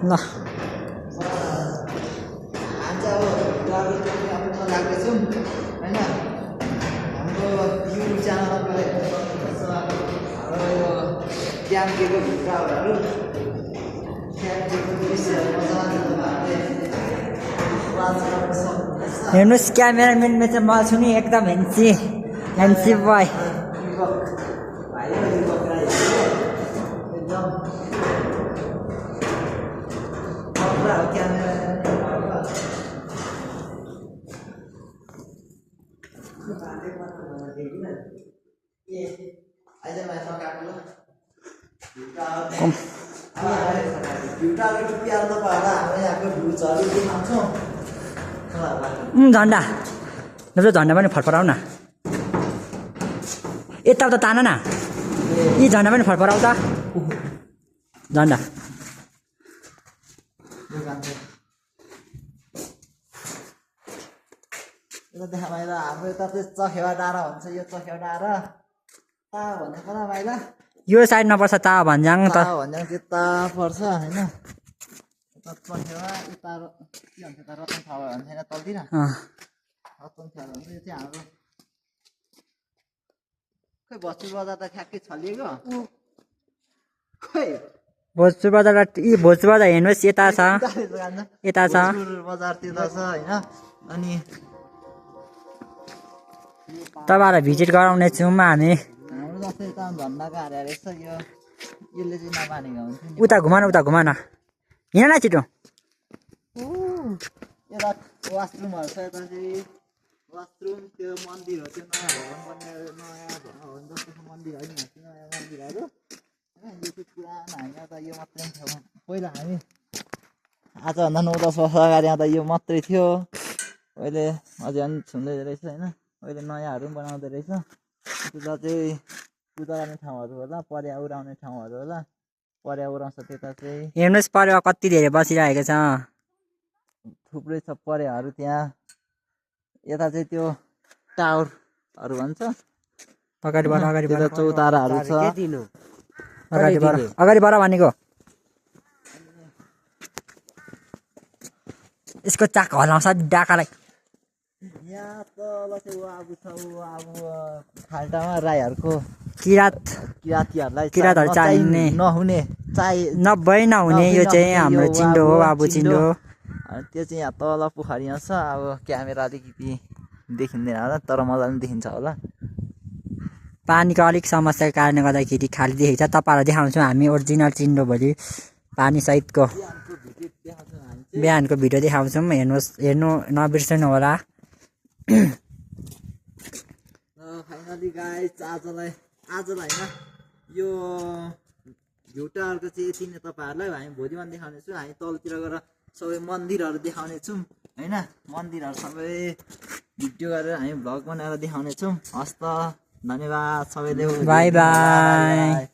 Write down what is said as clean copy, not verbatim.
ल आज अब लाग्दैछौँ होइन हाम्रो युट्युब च्यानलमा हाम्रो यो ड्यामको भिडियोहरू ड्यामको दृश्यहरू मजाले हेर्नुहोस् क्यामेराम्यानमा चाहिँ म छु नि एकदम हेन्सी बोय झन्डा जस्तो झन्डा पनि फरफराउ न यताउता तान न यी झन्डा पनि फरफराउ त झन्डा देखा माइला हाम्रो यता चाहिँ चखेवा डाँडा भन्छ यो चखेवा डाँडा ता भन्ने खोला माइला यो साइड नपर्छ ता भन्ज्याङ त भन्ज्याङ त्यता पर्छ होइन यता चखेवा यता के भन्छ त रतन ठाउँ भन्छ होइन तलतिर रतन ठाउँ भन्छ यो चाहिँ हाम्रो खोइ भोजपुर बजार त ठ्याक्कै छलिएको खोइ भोजपुर बजार यी भोजपुर बजार हेर्नुहोस् यता छ यता छ बजारतिर छ होइन अनि तपाईँहरूलाई भिजिट गराउने छौँ हामी हाम्रो जस्तै यता झन्डाको हारे रहेछ यो यसले चाहिँ नमानेको हुन्छ नि उता घुमा न हिँड न छिटो यता वासरुमहरू छ यता चाहिँ वासरुम त्यो मन्दिर हो त्यो नयाँ भवन बन्ने नयाँ भवन जस्तो मन्दिर होइन त्यो नयाँ मन्दिरहरू होइन यो चाहिँ पुरानो हामी त यो मात्रै थियो पहिला हामी आजभन्दा 9-10 वर्ष अगाडि आउँदा यो मात्रै थियो अहिले अझै अनि छुँदै रहेछ होइन अहिले नयाँहरू पनि बनाउँदै रहेछ त्यता चाहिँ पूजा गर्ने ठाउँहरू होला पर्या उडाउने ठाउँहरू होला पर्या उडाउँछ त्यता चाहिँ हेर्नुहोस् परेवा कति धेरै बसिरहेको छ थुप्रै छ पर्याहरू त्यहाँ यता चाहिँ त्यो टावरहरू भन्छ अगाडिबाट चौताराहरू छ अगाडिबाट भनेको यसको चाक हल्लाउँछ डाकालाई यहाँ तल चाहिँ आबु छ आबु खाल्टामा राईहरूको किरातहरू चाहिने नहुने नभई नहुने यो चाहिँ हाम्रो चिन्डो हो आबु चिन्डो त्यो चाहिँ यहाँ तल पोखरीमा छ अब क्यामेरा अलिकति देखिँदैन होला तर मजाले देखिन्छ होला पानीको अलिक समस्याको कारणले गर्दाखेरि खाली देखेको छ तपाईँहरूलाई देखाउँछौँ हामी ओरिजिनल चिन्डो भोलि पानी सहितको बिहानको भिडियो देखाउँछौँ हेर्नु नबिर्सनु होला फाइनली गाइस आजलाई होइन यो भ्युटाहरूको चाहिँ यति नै तपाईँहरूलाई हामी भोलिमा देखाउनेछौँ हामी तलतिर गएर सबै मन्दिरहरू देखाउनेछौँ होइन मन्दिरहरू सबै भिडियो गरेर हामी भ्लग बनाएर देखाउनेछौँ हस्त धन्यवाद सबैले बाई बाई